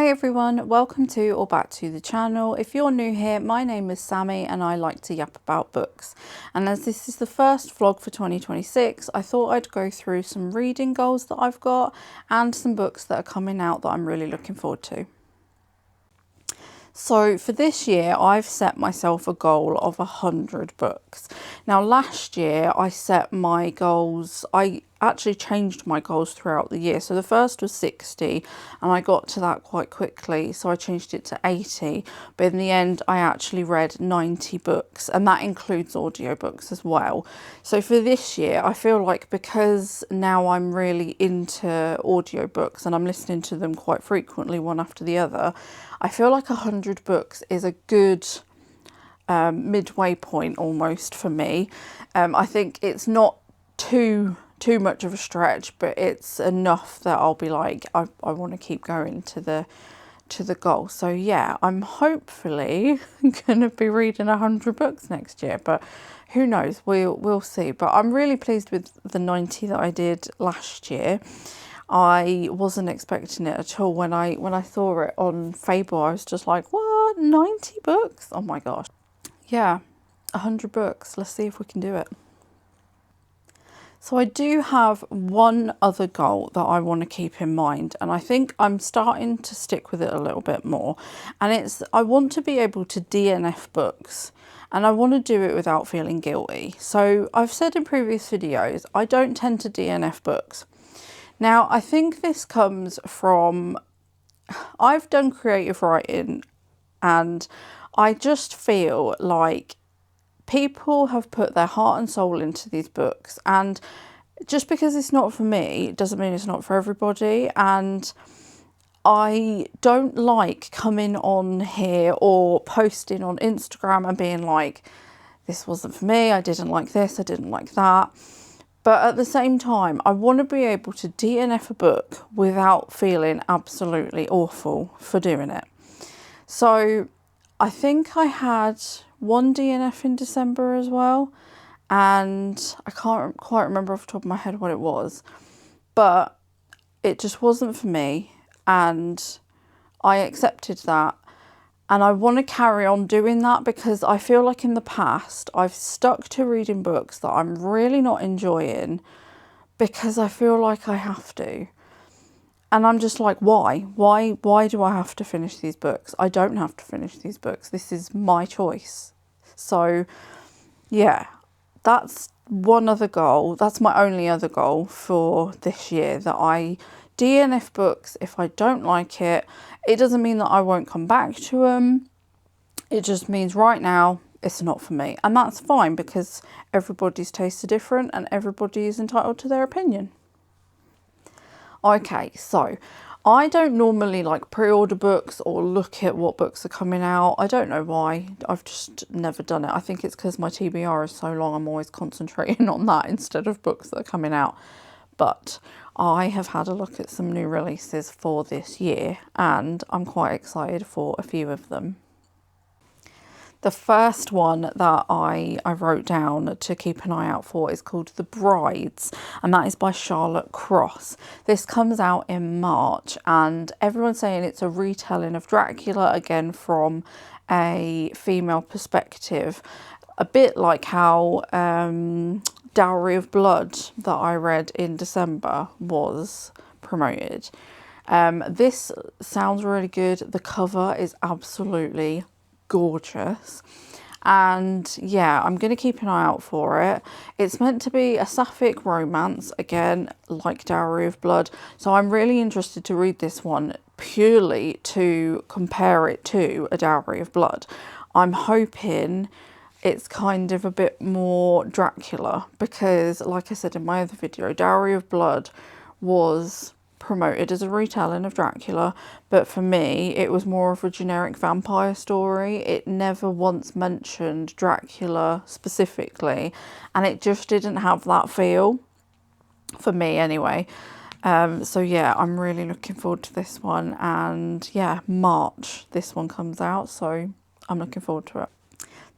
Hi everyone, welcome to or back to the channel. If you're new here, my name is Sammy and I like to yap about books. And as this is the first vlog for 2026, I thought I'd go through some reading goals that I've got and some books that are coming out that I'm really looking forward to. So for this year, I've set myself a goal of 100 books. Now last year I set my goals, I actually changed my goals throughout the year. So the first was 60 and I got to that quite quickly. So I changed it to 80. But in the end, I actually read 90 books and that includes audiobooks as well. So for this year, I feel like because now I'm really into audiobooks and I'm listening to them quite frequently, one after the other, I feel like 100 books is a good midway point almost for me. I think it's not too much of a stretch, but it's enough that I'll be like, I want to keep going to the goal. So yeah, I'm hopefully gonna be reading 100 books next year, but who knows, we'll see. But I'm really pleased with the 90 that I did last year. I wasn't expecting it at all. When I saw it on Fable, I was just like, what, 90 books? Oh my gosh. Yeah, 100 books. Let's see if we can do it. So I do have one other goal that I want to keep in mind, and I think I'm starting to stick with it a little bit more. And it's, I want to be able to DNF books, and I want to do it without feeling guilty. So I've said in previous videos, I don't tend to DNF books. Now, I think this comes from, I've done creative writing and I just feel like people have put their heart and soul into these books, and just because it's not for me doesn't mean it's not for everybody. And I don't like coming on here or posting on Instagram and being like, this wasn't for me, I didn't like this, I didn't like that. But at the same time, I want to be able to DNF a book without feeling absolutely awful for doing it. So I think I had one DNF in December as well. And I can't quite remember off the top of my head what it was. But it just wasn't for me. And I accepted that. And I want to carry on doing that because I feel like in the past I've stuck to reading books that I'm really not enjoying because I feel like I have to. And I'm just like, why? Why do I have to finish these books? I don't have to finish these books. This is my choice. So yeah, that's one other goal. That's my only other goal for this year, that I DNF books if I don't like it. It doesn't mean that I won't come back to them. It just means right now it's not for me. And that's fine because everybody's tastes are different and everybody is entitled to their opinion. Okay, so I don't normally like pre-order books or look at what books are coming out. I don't know why. I've just never done it. I think it's because my TBR is so long, I'm always concentrating on that instead of books that are coming out. But I have had a look at some new releases for this year and I'm quite excited for a few of them. The first one that I wrote down to keep an eye out for is called The Brides, and that is by Charlotte Cross. This comes out in March and everyone's saying it's a retelling of Dracula, again from a female perspective, a bit like how Dowry of Blood that I read in December was promoted. This sounds really good. The cover is absolutely gorgeous. And yeah, I'm going to keep an eye out for it. It's meant to be a sapphic romance, again, like Dowry of Blood. So I'm really interested to read this one purely to compare it to a Dowry of Blood. I'm hoping it's kind of a bit more Dracula because, like I said in my other video, Dowry of Blood was promoted as a retelling of Dracula, but for me it was more of a generic vampire story. It never once mentioned Dracula specifically and it just didn't have that feel for me anyway. So yeah, I'm really looking forward to this one, and yeah, March this one comes out, so I'm looking forward to it.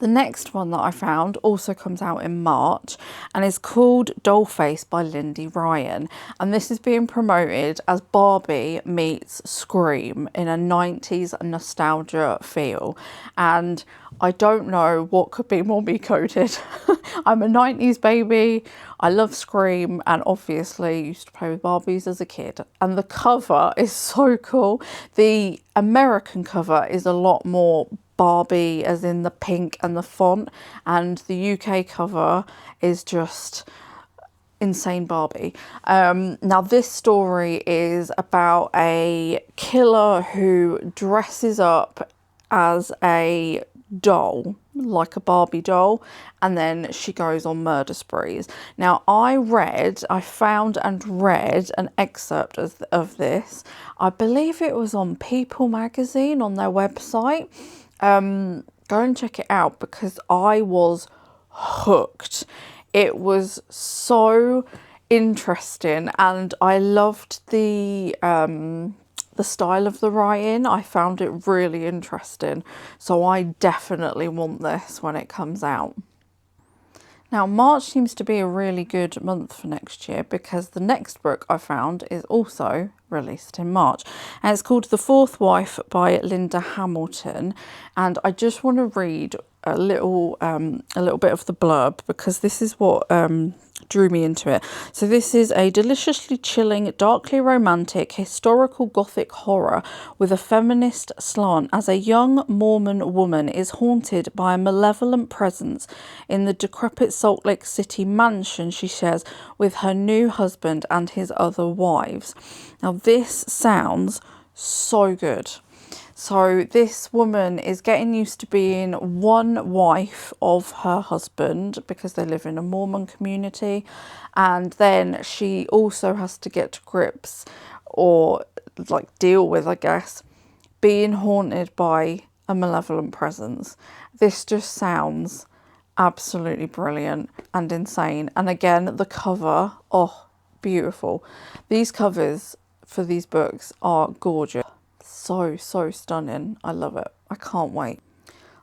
The next one that I found also comes out in March and is called Dollface by Lindy Ryan. And this is being promoted as Barbie meets Scream in a 90s nostalgia feel. And I don't know what could be more me coded. I'm a 90s baby. I love Scream and obviously used to play with Barbies as a kid. And the cover is so cool. The American cover is a lot more Barbie, as in the pink and the font, and the UK cover is just insane Barbie. Now this story is about a killer who dresses up as a doll, like a Barbie doll, and then she goes on murder sprees. Now I found and read an excerpt of this. I believe it was on People magazine on their website. Go and check it out because I was hooked. It was so interesting and I loved the style of the writing. I found it really interesting. So I definitely want this when it comes out. Now, March seems to be a really good month for next year because the next book I found is also released in March. And it's called The Fourth Wife by Linda Hamilton. And I just want to read a little bit of the blurb because this is what drew me into it. So this is a deliciously chilling, darkly romantic, historical gothic horror with a feminist slant as a young Mormon woman is haunted by a malevolent presence in the decrepit Salt Lake City mansion she shares with her new husband and his other wives. Now this sounds so good. So this woman is getting used to being one wife of her husband because they live in a Mormon community. And then she also has to get to grips or like deal with, I guess, being haunted by a malevolent presence. This just sounds absolutely brilliant and insane. And again, the cover, oh, beautiful. These covers for these books are gorgeous. So stunning. I love it. I can't wait.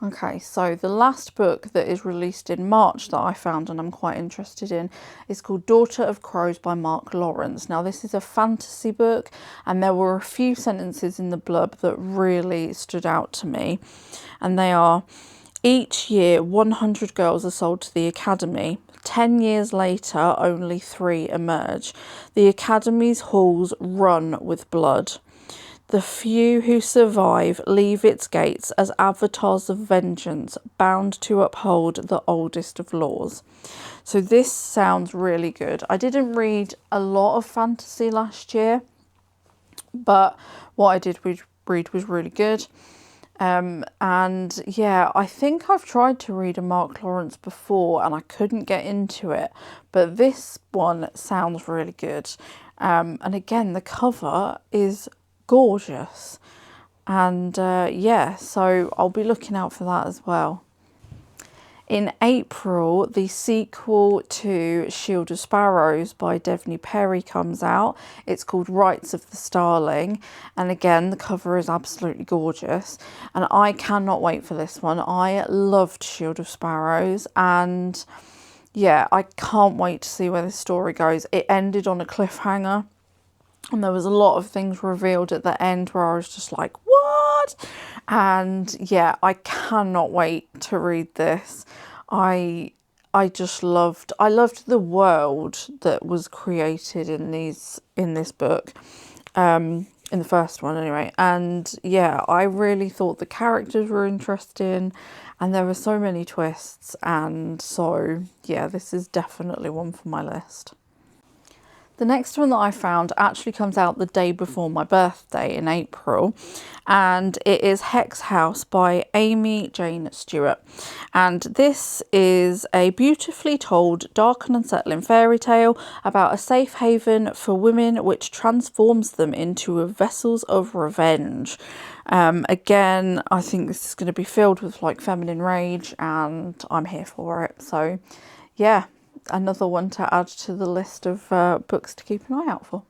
Okay, so the last book that is released in March that I found and I'm quite interested in is called Daughter of Crows by Mark Lawrence. Now this is a fantasy book and there were a few sentences in the blurb that really stood out to me, and they are: each year 100 girls are sold to the academy. 10 years later only 3 emerge. The academy's halls run with blood. The few who survive leave its gates as avatars of vengeance, bound to uphold the oldest of laws. So this sounds really good. I didn't read a lot of fantasy last year, but what I did read was really good. And yeah, I think I've tried to read a Mark Lawrence before and I couldn't get into it, but this one sounds really good. And again, the cover is gorgeous, and yeah, so I'll be looking out for that as well. In April, the sequel to Shield of Sparrows by Devney Perry comes out. It's called Rites of the Starling, and again the cover is absolutely gorgeous and I cannot wait for this one. I loved Shield of Sparrows and yeah, I can't wait to see where the story goes. It ended on a cliffhanger and there was a lot of things revealed at the end where I was just like, what? And yeah, I cannot wait to read this. I loved the world that was created in this book, in the first one anyway. And yeah, I really thought the characters were interesting and there were so many twists. And so yeah, this is definitely one for my list. The next one that I found actually comes out the day before my birthday in April, and it is Hex House by Amy Jane Stewart. And this is a beautifully told, dark and unsettling fairy tale about a safe haven for women which transforms them into vessels of revenge. Again, I think this is going to be filled with like feminine rage and I'm here for it. So yeah, another one to add to the list of books to keep an eye out for.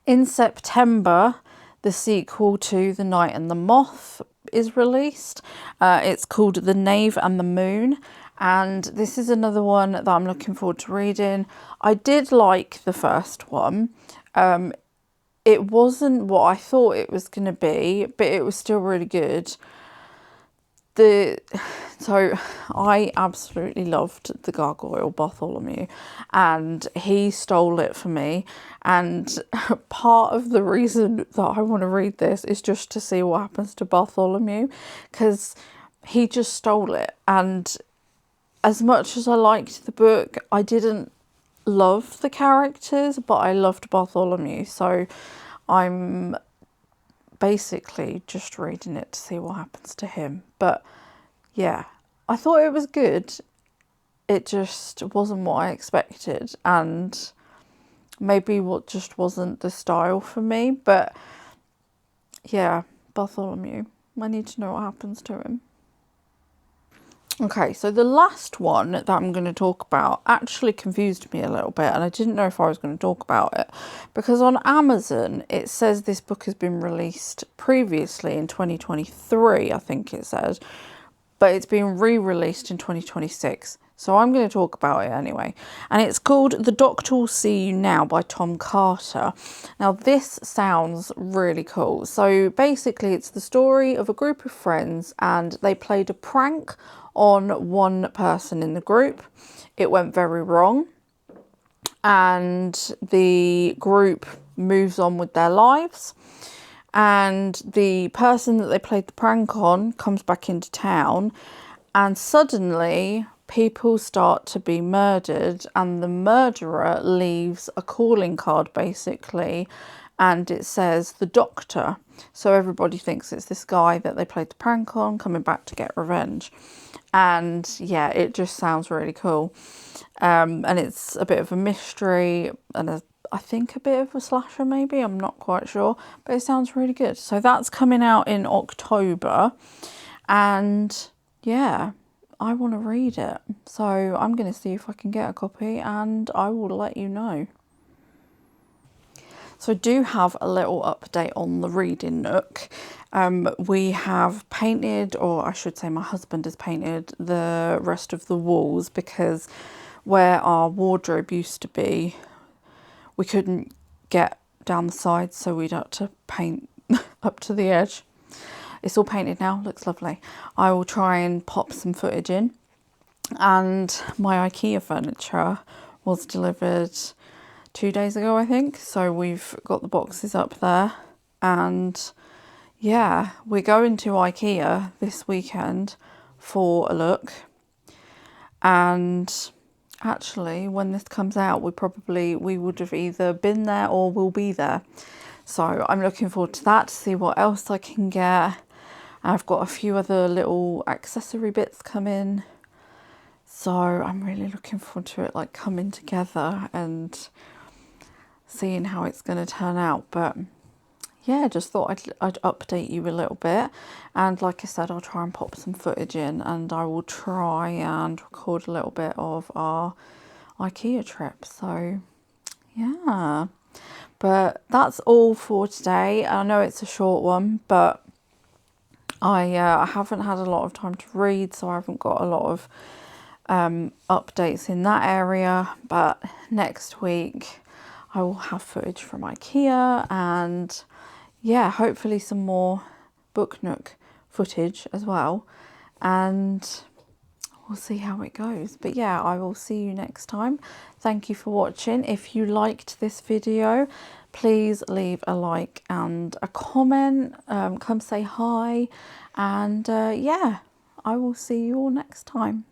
In September, the sequel to The Night and the Moth is released. It's called The Knave and the Moon, and this is another one that I'm looking forward to reading. I did like the first one. It wasn't what I thought it was going to be, but it was still really good. So I absolutely loved the Gargoyle Bartholomew, and he stole it for me. And part of the reason that I want to read this is just to see what happens to Bartholomew, because he just stole it. And as much as I liked the book, I didn't love the characters, but I loved Bartholomew. So I'm basically just reading it to see what happens to him. But yeah, I thought it was good. It just wasn't what I expected, and maybe what just wasn't the style for me. But yeah, Bartholomew, I need to know what happens to him. Okay, so the last one that I'm going to talk about actually confused me a little bit, and I didn't know if I was going to talk about it, because on Amazon it says this book has been released previously in 2023, I think it says, but it's been re-released in 2026. So I'm going to talk about it anyway. And it's called The Doctor Will See You Now by Tom Carter. Now this sounds really cool. So basically it's the story of a group of friends, and they played a prank on one person in the group. It went very wrong, and the group moves on with their lives. And the person that they played the prank on comes back into town, and suddenly people start to be murdered, and the murderer leaves a calling card basically, and it says the Doctor. So everybody thinks it's this guy that they played the prank on coming back to get revenge. And yeah, it just sounds really cool. And it's a bit of a mystery and I think a bit of a slasher maybe, I'm not quite sure, but it sounds really good. So that's coming out in October, and yeah, I want to read it. So I'm going to see if I can get a copy, and I will let you know. So I do have a little update on the reading nook. We have painted, or I should say my husband has painted the rest of the walls, because where our wardrobe used to be, we couldn't get down the sides, so we'd have to paint up to the edge. It's all painted now, looks lovely. I will try and pop some footage in. And my IKEA furniture was delivered 2 days ago, I think. So we've got the boxes up there. And yeah, we're going to IKEA this weekend for a look. And actually, when this comes out, we would have either been there or will be there. So I'm looking forward to that, to see what else I can get. I've got a few other little accessory bits coming. So I'm really looking forward to it like coming together and seeing how it's going to turn out. But yeah, just thought I'd update you a little bit. And like I said, I'll try and pop some footage in, and I will try and record a little bit of our IKEA trip. So yeah, but that's all for today. I know it's a short one, but I haven't had a lot of time to read, so I haven't got a lot of updates in that area. But next week I will have footage from IKEA, and yeah, hopefully some more Book Nook footage as well, and we'll see how it goes. But yeah, I will see you next time. Thank you for watching. If you liked this video, please leave a like and a comment. Come say hi, and yeah, I will see you all next time.